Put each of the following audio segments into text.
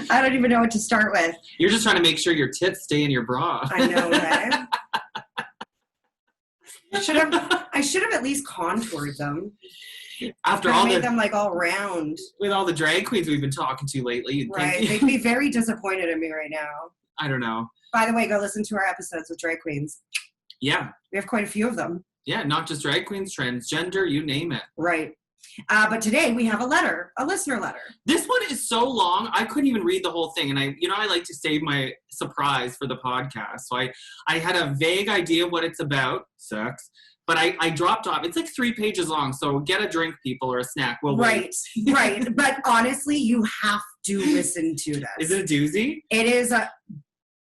I don't even know what to start with. You're just trying to make sure your tits stay in your bra. I know, right? I should have at least contoured them. After all made them like all round. With all the drag queens we've been talking to lately. Right. They'd be very disappointed in me right now. I don't know. By the way, go listen to our episodes with drag queens. Yeah. We have quite a few of them. Yeah, not just drag queens, transgender, you name it. Right. But today we have a listener letter. This one is so long, I couldn't even read the whole thing. And I like to save my surprise for the podcast. So I had a vague idea of what it's about, sex, but I dropped off. It's like 3 pages long, so get a drink, people, or a snack. We'll wait. Right. But honestly, you have to listen to this. Is it a doozy? It is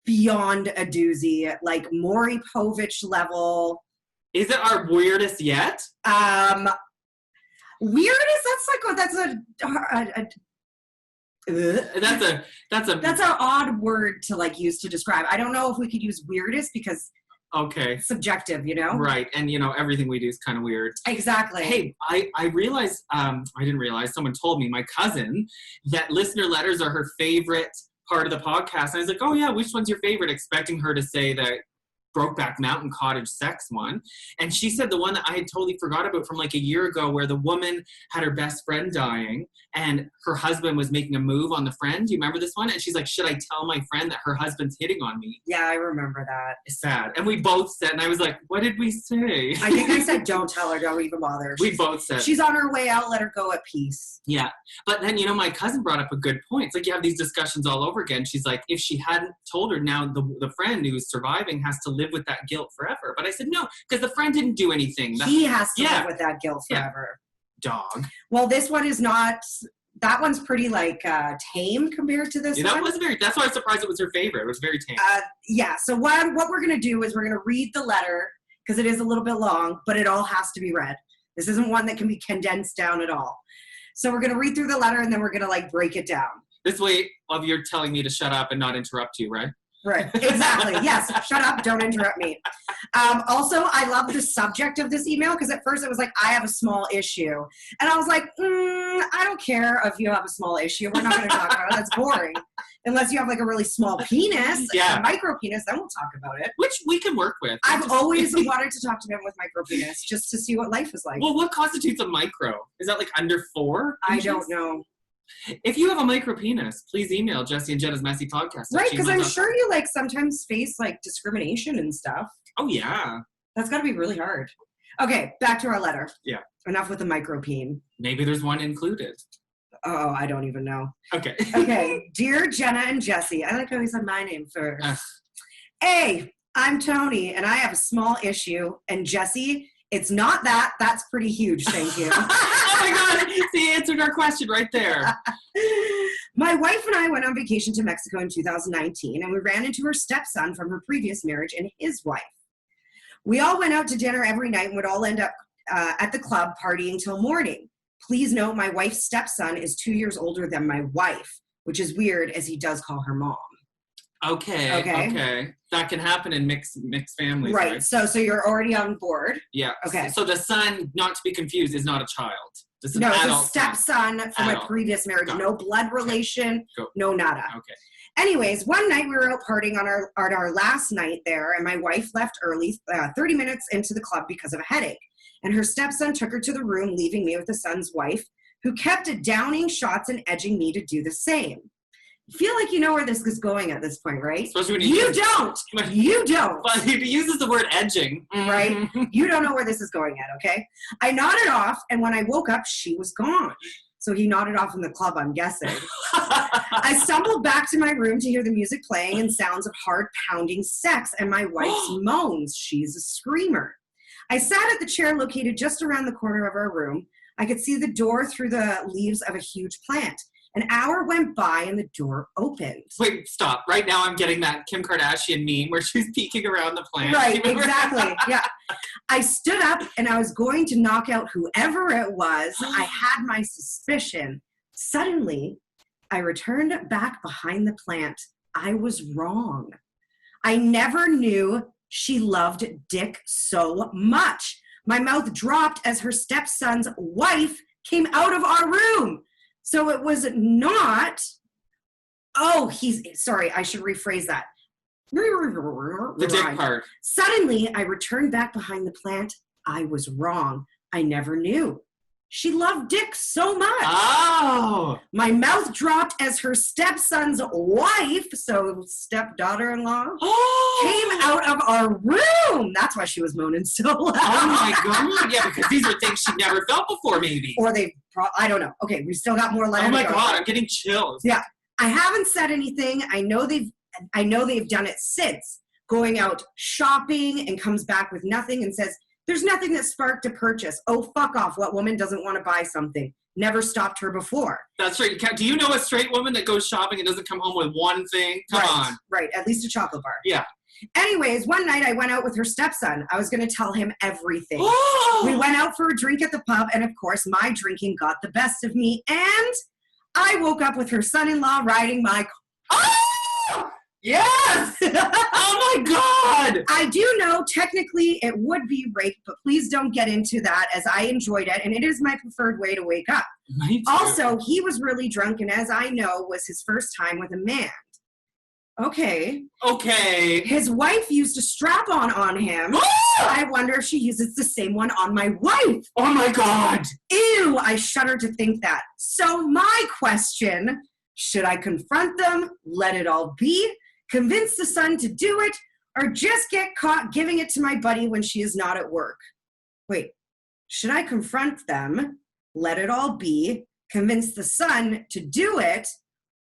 beyond a doozy, like Maury Povich level. Is it our weirdest yet? Weirdest? That's an odd word to like use to describe. I don't know if we could use weirdest because it's subjective, you know? Right. And everything we do is kind of weird. Exactly. Hey, I realized, I didn't realize, someone told me, my cousin, that listener letters are her favorite part of the podcast. And I was like, oh yeah, which one's your favorite? Expecting her to say that Brokeback Mountain cottage sex one. And she said the one that I had totally forgot about from like a year ago, where the woman had her best friend dying and her husband was making a move on the friend. Do you remember this one? And she's like, should I tell my friend that her husband's hitting on me? Yeah, I remember that. It's sad. And we both said, and I was like, what did we say? I think I said, don't tell her, don't even bother. We both said. She's on her way out, let her go at peace. Yeah. But then, my cousin brought up a good point. It's like you have these discussions all over again. She's like, if she hadn't told her, now the friend who's surviving has to live with that guilt forever. But I said, no, because the friend didn't do anything. He has to live with that guilt forever. Dog. Well, this one is not, that one's pretty like tame compared to this one. That was that's why I was surprised it was her favorite. It was very tame. So what we're going to do is we're going to read the letter because it is a little bit long, but it all has to be read. This isn't one that can be condensed down at all. So we're going to read through the letter and then we're going to like break it down. This way of you're telling me to shut up and not interrupt you, right? Right, exactly. Yes, shut up, don't interrupt me. Also, I love the subject of this email because at first it was like, I have a small issue. And I was like, I don't care if you have a small issue. We're not going to talk about it. That's boring. Unless you have like a really small penis, a micro penis, then we'll talk about it. Which we can work with. I've always wanted to talk to men with micro penis just to see what life is like. Well, what constitutes a micro? Is that like under 4 inches? I don't know. If you have a micro penis, please email Jesse and Jenna's Messy Podcast. Right, because I'm sure you like sometimes face like discrimination and stuff. Oh, yeah. That's got to be really hard. Okay, back to our letter. Yeah. Enough with the micro peen. Maybe there's one included. Oh, I don't even know. Okay. Okay, dear Jenna and Jesse. I like how he said my name first. Hey, I'm Tony, and I have a small issue. And Jesse, it's not that. That's pretty huge. Thank you. Oh my God. See, answered our question right there. My wife and I went on vacation to Mexico in 2019, and we ran into her stepson from her previous marriage and his wife. We all went out to dinner every night and would all end up at the club partying till morning. Please note my wife's stepson is 2 years older than my wife, which is weird as he does call her mom. Okay. That can happen in mixed families. Right. So you're already on board. Yeah. Okay. So the son, not to be confused, is not a child. It's a stepson from a previous marriage. No blood relation. No nada. Okay. Anyways, one night we were out partying on our last night there, and my wife left early, 30 minutes into the club because of a headache. And her stepson took her to the room, leaving me with the son's wife, who kept downing shots and edging me to do the same. I feel like you know where this is going at this point, right? Especially when you don't. You don't. But he uses the word edging. Right? You don't know where this is going at, okay? I nodded off, and when I woke up, she was gone. So he nodded off in the club, I'm guessing. I stumbled back to my room to hear the music playing and sounds of hard pounding sex and my wife's moans. She's a screamer. I sat at the chair located just around the corner of our room. I could see the door through the leaves of a huge plant. An hour went by and the door opened. Wait, stop. Right now I'm getting that Kim Kardashian meme where she's peeking around the plant. Right, exactly. Yeah. I stood up and I was going to knock out whoever it was. I had my suspicion. Suddenly, I returned back behind the plant. I was wrong. I never knew she loved dick so much. My mouth dropped as her stepson's wife came out of our room. So it was not Oh, sorry, I should rephrase that. The dick part. Suddenly, I returned back behind the plant. I was wrong. I never knew. She loved dick so much. Oh! My mouth dropped as her stepson's wife, so stepdaughter-in-law, came out of our room. That's why she was moaning so loud. Oh my God. Yeah, because these are things she never felt before, maybe. Or I don't know. Okay, we still got more letters. Oh my God, I'm getting chills. Yeah. I haven't said anything. I know they've done it since. Going out shopping and comes back with nothing and says, there's nothing that sparked a purchase. Oh, fuck off. What woman doesn't want to buy something? Never stopped her before. That's right. Do you know a straight woman that goes shopping and doesn't come home with one thing? Come on. Right. At least a chocolate bar. Yeah. Anyways, one night I went out with her stepson. I was going to tell him everything. We went out for a drink at the pub, and of course, my drinking got the best of me, and I woke up with her son-in-law riding my car. Oh! Yes! Oh my God! I do know technically it would be rape, but please don't get into that, as I enjoyed it, and it is my preferred way to wake up. Also, he was really drunk, and as I know, was his first time with a man. Okay. His wife used a strap-on on him. I wonder if she uses the same one on my wife. Oh my God! Ew, I shudder to think that. So my question, should I confront them, let it all be, convince the son to do it, or just get caught giving it to my buddy when she is not at work? Wait, should I confront them, let it all be, convince the son to do it,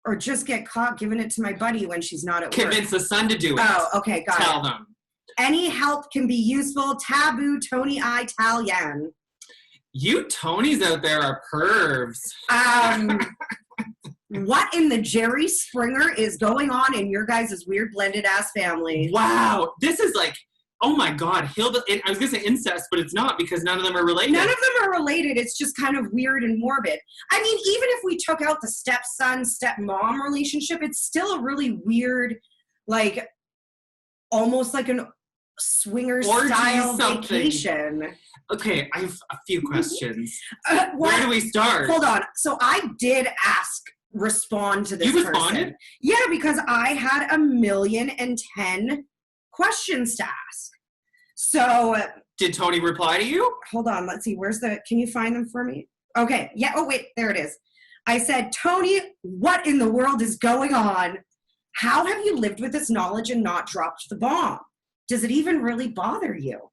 or just get caught giving it to my buddy when she's not at work? Convince the son to do it. Oh, okay, got it. Tell them. Any help can be useful. Taboo, Tony Italian. You Tonys out there are pervs. What in the Jerry Springer is going on in your guys' weird blended ass family? Wow. This is like, oh my God. I was going to say incest, but it's not because none of them are related. None of them are related. It's just kind of weird and morbid. I mean, even if we took out the stepson, stepmom relationship, it's still a really weird, like, almost like an swinger style vacation. Okay, I have a few questions. Where do we start? Hold on. So I did respond to this You person. responded? Yeah, because I had 1,010,000 questions to ask. So did Tony reply to you? Hold on, let's see. Can you find them for me? Okay. Yeah. Oh, wait, there it is. I said, Tony, what in the world is going on? How have you lived with this knowledge and not dropped the bomb? Does it even really bother you?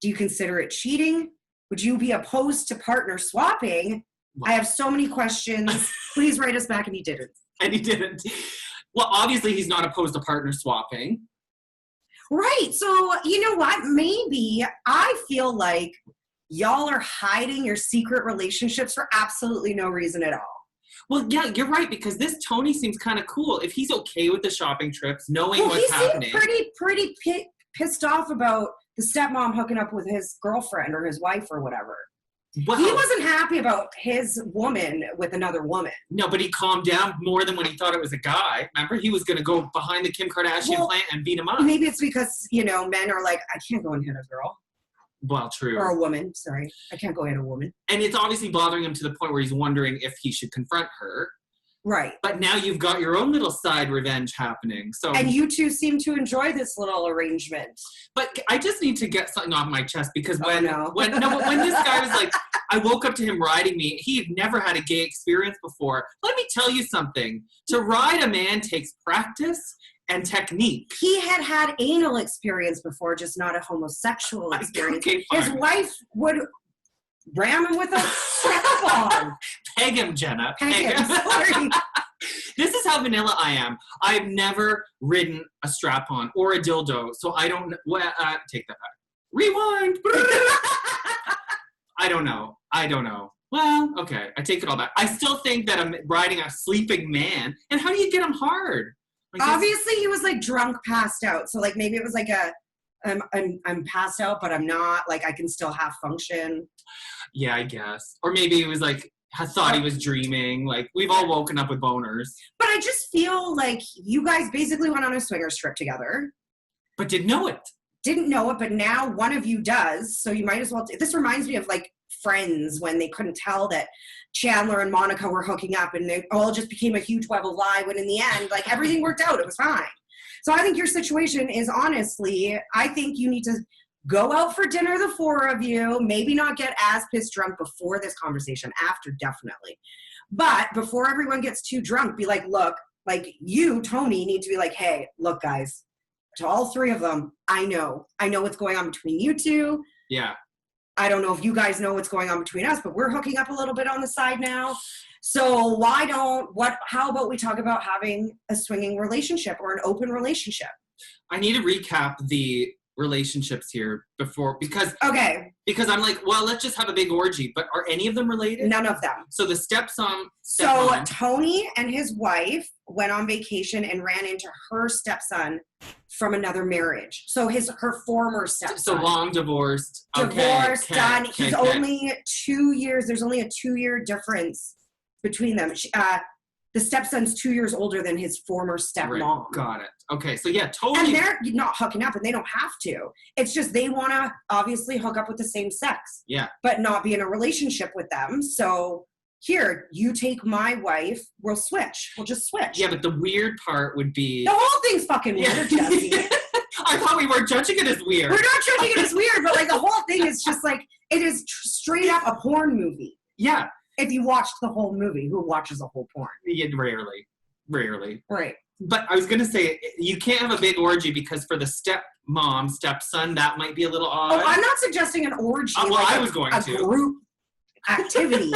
Do you consider it cheating? Would you be opposed to partner swapping? I have so many questions. Please write us back, and he didn't. And he didn't. Well, obviously he's not opposed to partner swapping. Right. So, you know what? Maybe I feel like y'all are hiding your secret relationships for absolutely no reason at all. Well, yeah, you're right, because this Tony seems kind of cool. If he's okay with the shopping trips, knowing what's happening. He seemed pretty pissed off about the stepmom hooking up with his girlfriend or his wife or whatever. Wow. He wasn't happy about his woman with another woman. No, but he calmed down more than when he thought it was a guy. Remember? He was going to go behind the Kim Kardashian plant and beat him up. Maybe it's because, men are like, I can't go and hit a girl. Well, true. Or a woman, sorry. I can't go hit a woman. And it's obviously bothering him to the point where he's wondering if he should confront her. Right. But now you've got your own little side revenge happening. And you two seem to enjoy this little arrangement. But I just need to get something off my chest, because when this guy was like, I woke up to him riding me, he had never had a gay experience before. Let me tell you something. To ride a man takes practice and technique. He had anal experience before, just not a homosexual experience. Okay, his wife would ram him with a strap-on. Peg him, Jenna. Peg him. Sorry. This is how vanilla I am. I've never ridden a strap-on or a dildo, so I don't. Take that back. Rewind. I don't know. Well, okay, I take it all back. I still think that I'm riding a sleeping man. And how do you get him hard? Obviously, he was like drunk, passed out. So like maybe it was like I'm passed out, but I'm not. Like I can still have function. Yeah, I guess. Or maybe it was like I thought he was dreaming. Like we've all woken up with boners. But I just feel like you guys basically went on a swingers trip together. But didn't know it. Didn't know it, but now one of you does. So you might as well. This reminds me of like Friends when they couldn't tell that Chandler and Monica were hooking up and it all just became a huge web of lie when in the end, like everything worked out. It was fine. So I think your situation is honestly, I think you need to go out for dinner, the four of you, maybe not get as pissed drunk before this conversation, after definitely. But before everyone gets too drunk, be like, look, like you, Tony, need to be like, hey, look, guys, to all three of them, I know what's going on between you two. Yeah. I don't know if you guys know what's going on between us, but we're hooking up a little bit on the side now. So how about we talk about having a swinging relationship or an open relationship? I need to recap the relationships here because I'm like, well, let's just have a big orgy. But are any of them related? None of them. So the stepmom. So Tony and his wife went on vacation and ran into her stepson from another marriage. So her former stepson. So long divorced. Divorced, done. He's only 2 years. There's only a 2-year difference between them. The stepson's 2 years older than his former stepmom. Right. Got it. Okay, so yeah, totally. And they're not hooking up, and they don't have to. It's just they want to obviously hook up with the same sex. Yeah. But not be in a relationship with them. So here, you take my wife, we'll switch. We'll just switch. Yeah, but the weird part would be... The whole thing's fucking weird, Jesse. I thought we weren't judging it as weird. We're not judging it as weird, but like the whole thing is just like, it is straight up a porn movie. Yeah. If you watched the whole movie, who watches a whole porn? Yeah, rarely. Right. But I was going to say, you can't have a big orgy because for the stepmom, stepson, that might be a little odd. Oh, I'm not suggesting an orgy. I was going to. A group activity.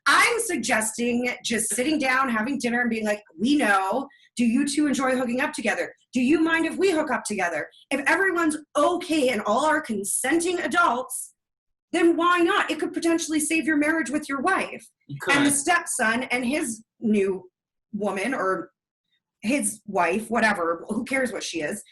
I'm suggesting just sitting down, having dinner, and being like, we know, do you two enjoy hooking up together? Do you mind if we hook up together? If everyone's okay and all are consenting adults, then why not? It could potentially save your marriage with your wife. And the stepson and his new woman or his wife, whatever, who cares what she is,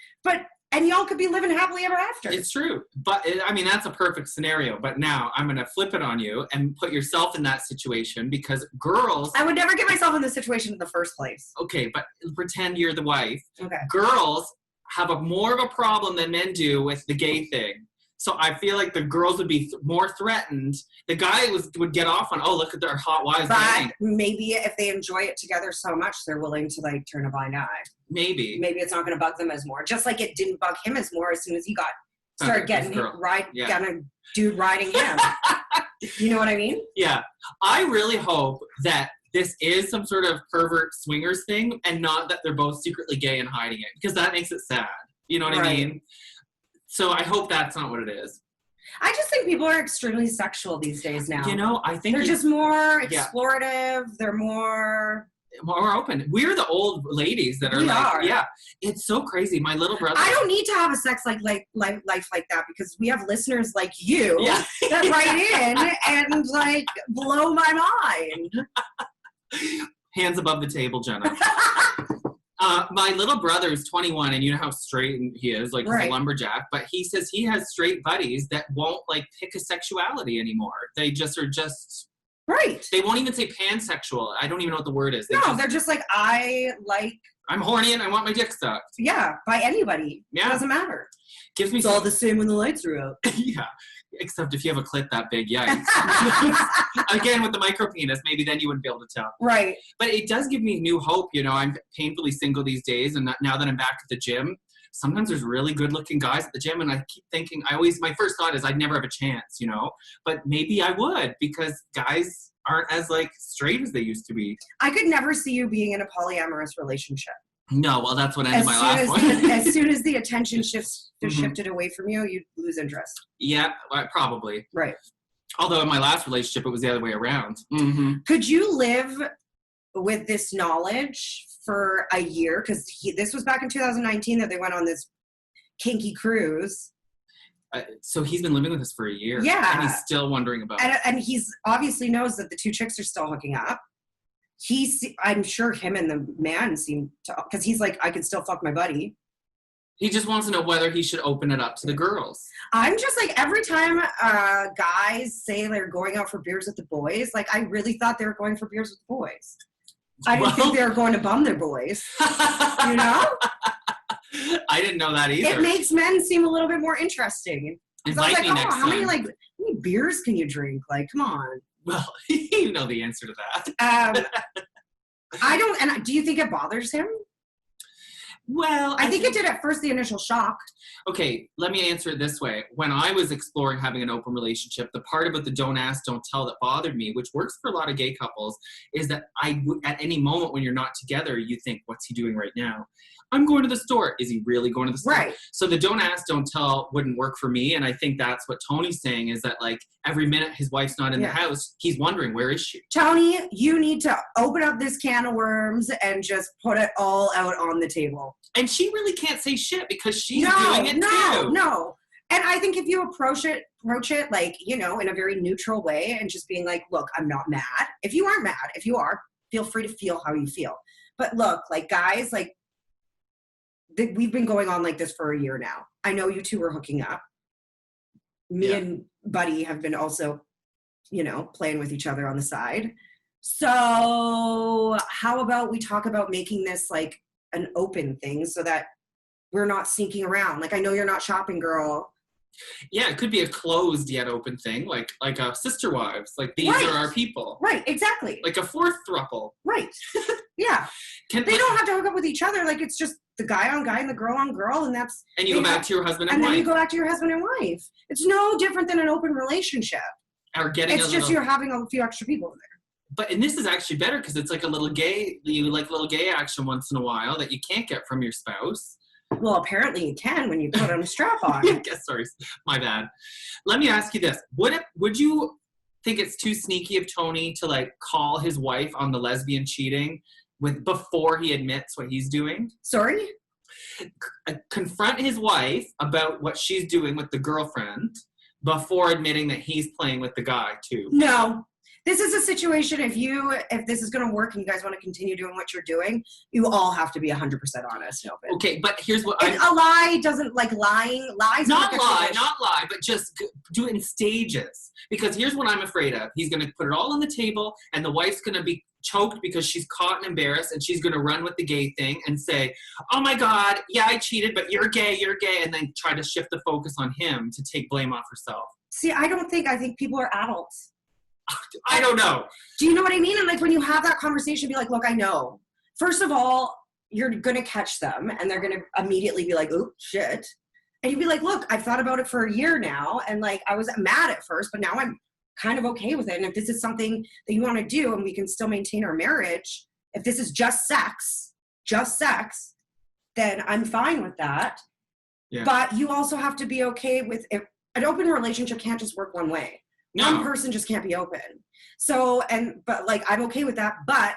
and y'all could be living happily ever after. It's true. But, that's a perfect scenario. But now I'm going to flip it on you and put yourself in that situation because girls... I would never get myself in this situation in the first place. Okay, but pretend you're the wife. Okay. Girls have more of a problem than men do with the gay thing. So I feel like the girls would be more threatened. The guy would get off on, oh, look at their hot wives. But maybe if they enjoy it together so much, they're willing to turn a blind eye. Maybe it's not going to bug them as more. Just like it didn't bug him as more as soon as he started getting a dude riding him. You know what I mean? Yeah. I really hope that this is some sort of pervert swingers thing and not that they're both secretly gay and hiding it because that makes it sad. You know what I mean? So I hope that's not what it is. I just think people are extremely sexual these days now. I think they're just more explorative. They're more open. We're the old ladies that are yeah. It's so crazy. My little brother. I don't need to have a sex life like that because we have listeners like you that write in and blow my mind. Hands above the table, Jenna. My little brother is 21, and you know how straight he is, he's a lumberjack. But he says he has straight buddies that won't pick a sexuality anymore. They just are just right. They won't even say pansexual. I don't even know what the word is. They're just I'm horny and I want my dick sucked. Yeah, by anybody. Yeah, it doesn't matter. Gives me it's all the same when the lights are out. Yeah. Except if you have a clit that big, yikes. Again, with the micro penis, maybe then you wouldn't be able to tell. Right. But it does give me new hope. I'm painfully single these days, and now that I'm back at the gym, sometimes there's really good-looking guys at the gym, and I keep thinking, my first thought is I'd never have a chance, But maybe I would, because guys aren't as, straight as they used to be. I could never see you being in a polyamorous relationship. No, well, that's what ended my last one. As soon as the attention shifted away from you, you'd lose interest. Yeah, probably. Right. Although in my last relationship, it was the other way around. Mm-hmm. Could you live with this knowledge for a year? Because this was back in 2019 that they went on this kinky cruise. So he's been living with us for a year. Yeah. And he's still wondering about it. And he's obviously knows that the two chicks are still hooking up. I'm sure him and the man seem to, because he's like, I could still fuck my buddy. He just wants to know whether he should open it up to the girls. I'm just every time guys say they're going out for beers with the boys, I really thought they were going for beers with the boys. I didn't think they were going to bum their boys. I didn't know that either. It makes men seem a little bit more interesting. Invite me next time. How many beers can you drink? Come on. Well, you know the answer to that. I don't, and do you think it bothers him? Well, I think it did at first, the initial shock. Okay, let me answer it this way. When I was exploring having an open relationship, the part about the don't ask, don't tell that bothered me, which works for a lot of gay couples, is that at any moment when you're not together, you think, what's he doing right now? I'm going to the store. Is he really going to the store? Right. So the don't ask, don't tell wouldn't work for me. And I think that's what Tony's saying is that, like, every minute his wife's not in the house, he's wondering, where is she? Tony, you need to open up this can of worms and just put it all out on the table. And she really can't say shit because she's doing it too. No. And I think if you approach it like, you know, in a very neutral way and just being like, look, I'm not mad. If you aren't mad, if you are, feel free to feel how you feel. But look, like, guys, like, we've been going on like this for a year now. I know you two were hooking up. Me and Buddy have been also, you know, playing with each other on the side. So how about we talk about making this like an open thing so that we're not sneaking around? Like, I know you're not shopping, girl. Yeah, it could be a closed yet open thing, like a sister wives. Like, these are our people. Right, exactly. Like a fourth throuple. Right. Yeah. They don't have to hook up with each other. Like, it's just the guy on guy and the girl on girl, and that's... And you go back to your husband and wife. And then you go back to your husband and wife. It's no different than an open relationship. Or getting it's just you're having a few extra people there. And this is actually better because it's like a little gay... You like little gay action once in a while that you can't get from your spouse. Well, apparently you can when you put on a strap on. Sorry, my bad. Let me ask you this. Would you think it's too sneaky of Tony to like call his wife on the lesbian cheating before he admits what he's doing? Sorry? Confront his wife about what she's doing with the girlfriend before admitting that he's playing with the guy too. No. This is a situation, if this is going to work and you guys want to continue doing what you're doing, you all have to be 100% honest and open. Okay, but here's what a lie doesn't, like, lies. Not lie, but just do it in stages. Because here's what I'm afraid of. He's going to put it all on the table and the wife's going to be choked because she's caught and embarrassed, and she's going to run with the gay thing and say, oh my God, yeah, I cheated, but you're gay, and then try to shift the focus on him to take blame off herself. See, I think people are adults. I don't know. Do you know what I mean? And like, when you have that conversation, be like, look, I know. First of all, you're going to catch them and they're going to immediately be like, oh, shit. And you'd be like, look, I've thought about it for a year now. And like, I was mad at first, but now I'm kind of okay with it. And if this is something that you want to do and we can still maintain our marriage, if this is just sex, then I'm fine with that. Yeah. But you also have to be okay with it. An open relationship can't just work one way. No. One person just can't be open. So, but like, I'm okay with that, but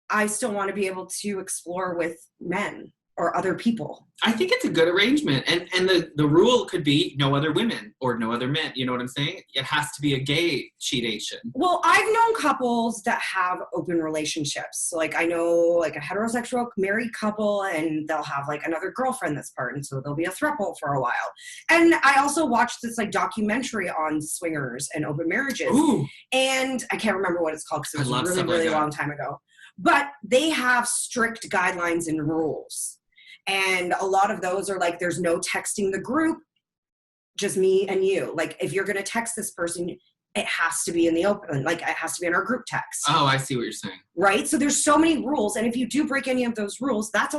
I still want to be able to explore with men or other people. I think it's a good arrangement. And the rule could be no other women or no other men. You know what I'm saying? It has to be a gay cheatation. Well, I've known couples that have open relationships. So like, I know like a heterosexual married couple and they'll have like another girlfriend that's part. And so there'll be a throuple for a while. And I also watched this like documentary on swingers and open marriages. Ooh. And I can't remember what it's called because it was a really long time ago. But they have strict guidelines and rules. And a lot of those are like, there's no texting the group, just me and you. Like, if you're going to text this person, it has to be in the open. Like, it has to be in our group text. Oh, I see what you're saying. Right? So there's so many rules. And if you do break any of those rules, that's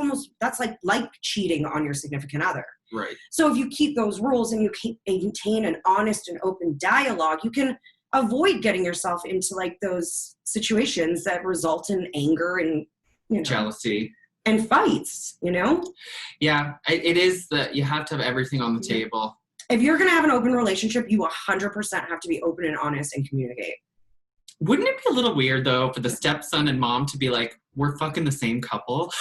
like cheating on your significant other. Right. So if you keep those rules and you maintain an honest and open dialogue, you can avoid getting yourself into like those situations that result in anger and, you know, jealousy. And fights, you know? Yeah, it is that you have to have everything on the table. If you're going to have an open relationship, you 100% have to be open and honest and communicate. Wouldn't it be a little weird, though, for the stepson and mom to be like, we're fucking the same couple?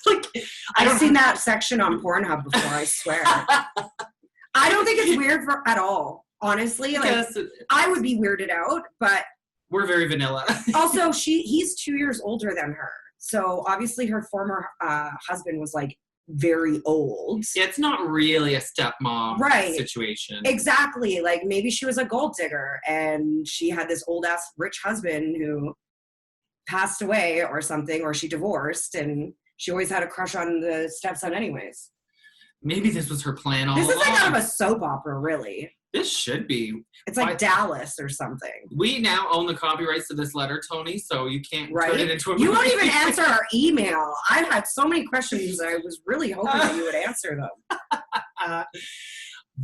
Like, I've seen that section on Pornhub before, I swear. I don't think it's weird at all, honestly. Like, I would be weirded out, but... We're very vanilla. Also, he's 2 years older than her. So obviously her former husband was like very old. Yeah, it's not really a stepmom situation. Exactly. Like maybe she was a gold digger and she had this old ass rich husband who passed away or something, or she divorced and she always had a crush on the stepson anyways. Maybe this was her plan all along. This is like out of a soap opera, really. This should be. It's like Dallas or something. We now own the copyrights to this letter, Tony, so you can't turn it into a movie. You won't even answer our email. I've had so many questions. I was really hoping that you would answer them.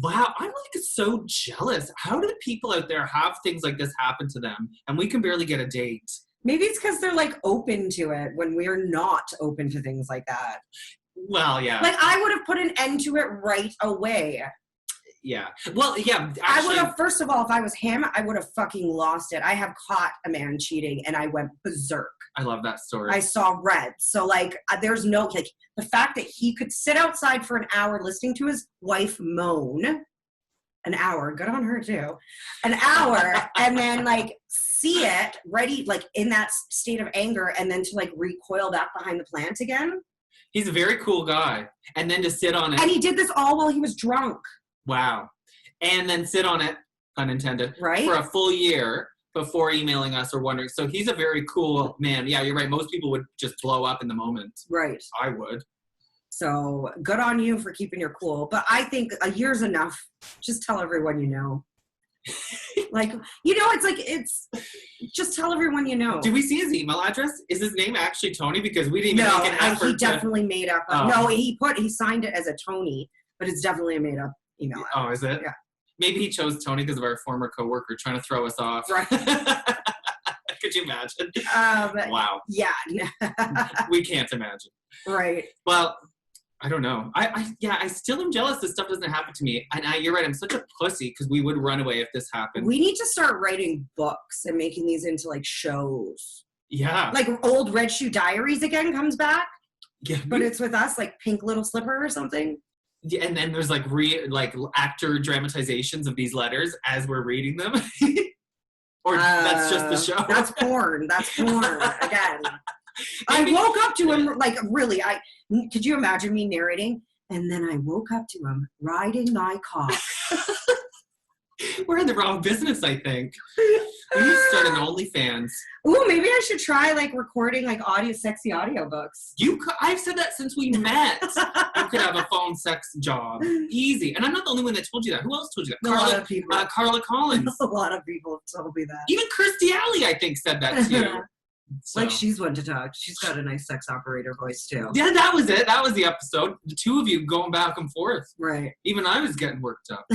Wow, I'm like so jealous. How do the people out there have things like this happen to them and we can barely get a date? Maybe it's because they're like open to it when we're not open to things like that. Well, yeah. Like I would have put an end to it right away. Yeah. Well, yeah. Actually, I would have, first of all, if I was him, I would have fucking lost it. I have caught a man cheating and I went berserk. I love that story. I saw red. So like, there's no, like the fact that he could sit outside for an hour listening to his wife moan, an hour, good on her too, an hour, and then like see it ready, like in that state of anger, and then to like recoil back behind the plant again. He's a very cool guy. And then to sit on it. And he did this all while he was drunk. Wow. And then sit on it, unintended, right, for a full year before emailing us or wondering. So he's a very cool man. Yeah, you're right. Most people would just blow up in the moment. Right. I would. So good on you for keeping your cool. But I think a year's enough. Just tell everyone you know. Like, you know, it's just tell everyone you know. Do we see his email address? Is his name actually Tony? Because we didn't even make an effort. He definitely made up. No, he signed it as a Tony, but it's definitely a made up email. Oh, is it? Yeah. Maybe he chose Tony because of our former coworker trying to throw us off. Right. Could you imagine? Wow. Yeah. We can't imagine. Right. Well, I don't know. I still am jealous this stuff doesn't happen to me. And you're right. I'm such a pussy because we would run away if this happened. We need to start writing books and making these into like shows. Yeah. Like old Red Shoe Diaries again comes back. Yeah. But it's with us, like Pink Little Slipper or something. Yeah, and then there's like actor dramatizations of these letters as we're reading them. Or that's just the show. That's porn. That's porn again. I woke up to him, like, really, could you imagine me narrating? And then I woke up to him riding my cock. We're in the wrong business, I think. We need to start an OnlyFans. Ooh, maybe I should try, like, recording, like, sexy audiobooks. I've said that since we met. You could have a phone sex job. Easy. And I'm not the only one that told you that. Who else told you that? A lot of people. Carla Collins. A lot of people have told me that. Even Kirstie Alley, I think, said that too. So. Like she's one to talk. She's got a nice sex operator voice too. Yeah, that was it. That was the episode. The two of you going back and forth. Right. Even I was getting worked up.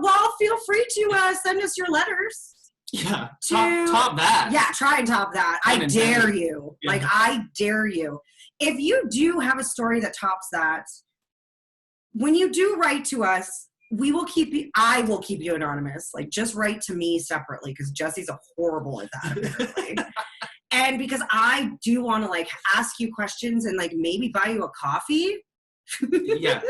Well, feel free to send us your letters. Yeah. Top that. Yeah, try and top that. I dare you. Yeah. Like, I dare you. If you do have a story that tops that, when you do write to us, I will keep you anonymous. Like, just write to me separately because Jesse's horrible at that, apparently. And because I do want to, like, ask you questions and, like, maybe buy you a coffee. Yeah.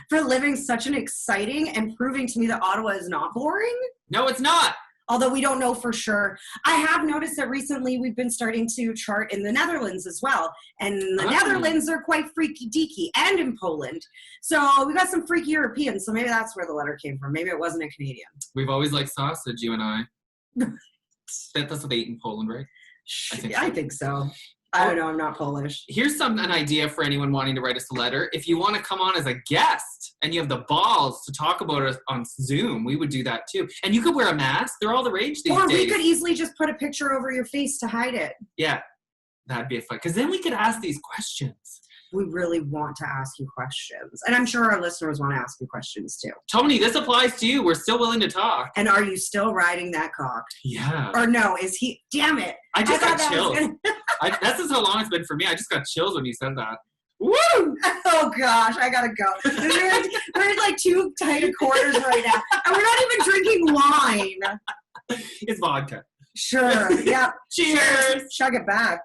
For living such an exciting and proving to me that Ottawa is not boring. No, it's not. Although we don't know for sure. I have noticed that recently we've been starting to chart in the Netherlands as well. And the Netherlands are quite freaky deaky, and in Poland. So we got some freaky Europeans. So maybe that's where the letter came from. Maybe it wasn't a Canadian. We've always liked sausage, you and I. That's what they eat in Poland, right? I think so. I don't know. I'm not Polish. Here's an idea for anyone wanting to write us a letter. If you want to come on as a guest and you have the balls to talk about it on Zoom, we would do that too. And you could wear a mask. They're all the rage these days. Or we could easily just put a picture over your face to hide it. Yeah, that'd be fun. Because then we could ask these questions. We really want to ask you questions. And I'm sure our listeners want to ask you questions too. Tony, this applies to you. We're still willing to talk. And are you still riding that cock? Yeah. Or no, is he? Damn it. I just got chills. This is how long it's been for me. I just got chills when you said that. Woo! Oh gosh, I gotta go. We're in like too tight of quarters right now. And we're not even drinking wine. It's vodka. Sure. Yeah. Cheers. Chug it back.